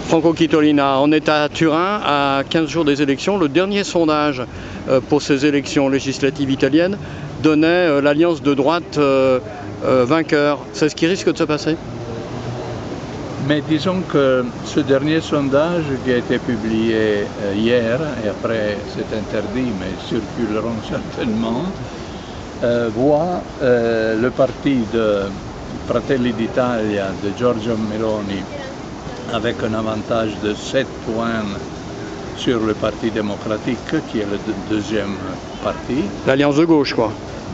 Franco Chittolina, on est à Turin à 15 jours des élections. Le dernier sondage pour ces élections législatives italiennes donnait l'alliance de droite vainqueur. C'est ce qui risque de se passer? Mais disons que ce dernier sondage qui a été publié hier, et après c'est interdit, mais circuleront certainement, voit le parti de Fratelli d'Italia de Giorgia Meloni avec un avantage de 7 points sur le Parti démocratique, qui est le deuxième parti. L'alliance de gauche, quoi.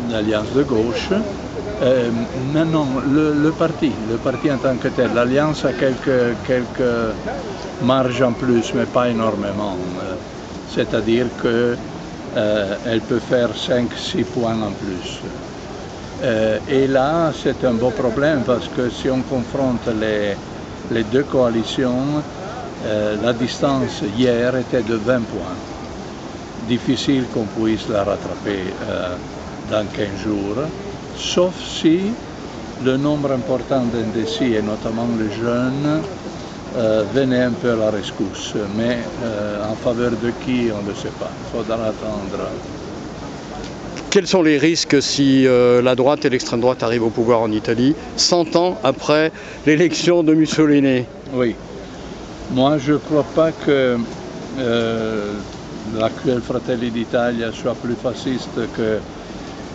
L'alliance de gauche. Non, le parti en tant que tel. L'alliance a quelques marges en plus, mais pas énormément. C'est-à-dire qu'elle peut faire 5-6 points en plus. Et là, c'est un beau problème parce que si on confronte les deux coalitions, la distance hier était de 20 points. Difficile qu'on puisse la rattraper dans 15 jours, sauf si le nombre important d'indécis, et notamment les jeunes, venait un peu à la rescousse. Mais en faveur de qui, on ne le sait pas. Il faudra attendre. Quels sont les risques si la droite et l'extrême droite arrivent au pouvoir en Italie, 100 ans après l'élection de Mussolini? Oui. Moi, je ne crois pas que l'actuel Fratelli d'Italia soit plus fasciste que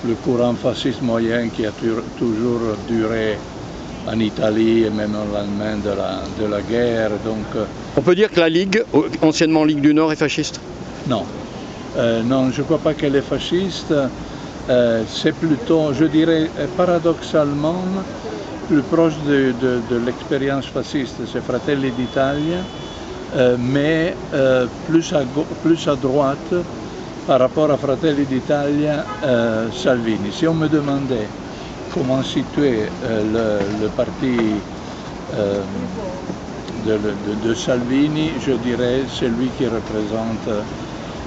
le courant fasciste moyen qui a toujours duré en Italie et même en Allemagne de la guerre. Donc, on peut dire que la Ligue, anciennement Ligue du Nord, est fasciste? Non. Non, je ne crois pas qu'elle est fasciste. C'est plutôt, je dirais, paradoxalement, plus proche de l'expérience fasciste, c'est Fratelli d'Italia, mais plus à droite par rapport à Fratelli d'Italia, Salvini. Si on me demandait comment situer le parti de Salvini, je dirais celui qui représente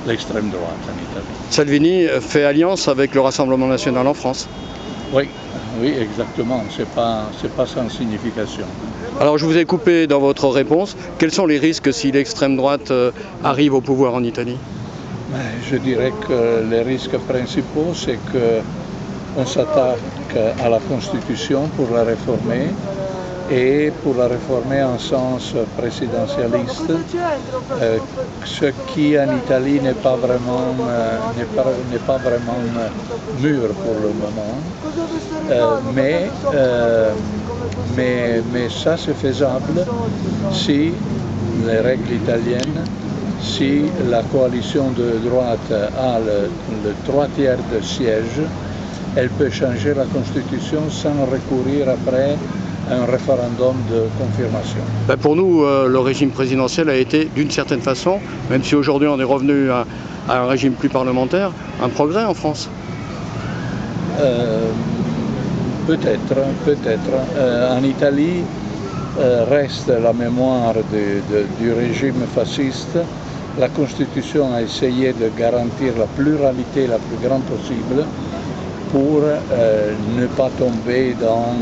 l'extrême droite en Italie. Salvini fait alliance avec le Rassemblement national en France? Oui, oui, exactement. C'est pas sans signification. Alors je vous ai coupé dans votre réponse. Quels sont les risques si l'extrême droite arrive au pouvoir en Italie? Je dirais que les risques principaux, c'est qu'on s'attaque à la Constitution pour la réformer, et pour la réformer en sens présidentialiste, ce qui en Italie n'est pas vraiment mûr pour le moment. Mais ça c'est faisable si les règles italiennes, si la coalition de droite a le 3/3 de sièges, elle peut changer la Constitution sans recourir après à un référendum de confirmation. Pour nous, le régime présidentiel a été, d'une certaine façon, même si aujourd'hui on est revenu à un régime plus parlementaire, un progrès en France. Peut-être. En Italie, reste la mémoire du régime fasciste. La Constitution a essayé de garantir la pluralité la plus grande possible pour ne pas tomber dans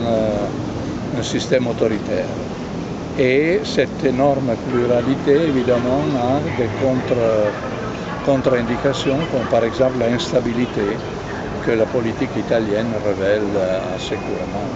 un système autoritaire. Et cette énorme pluralité, évidemment, a des contre-indications, comme par exemple l'instabilité que la politique italienne révèle assez couramment.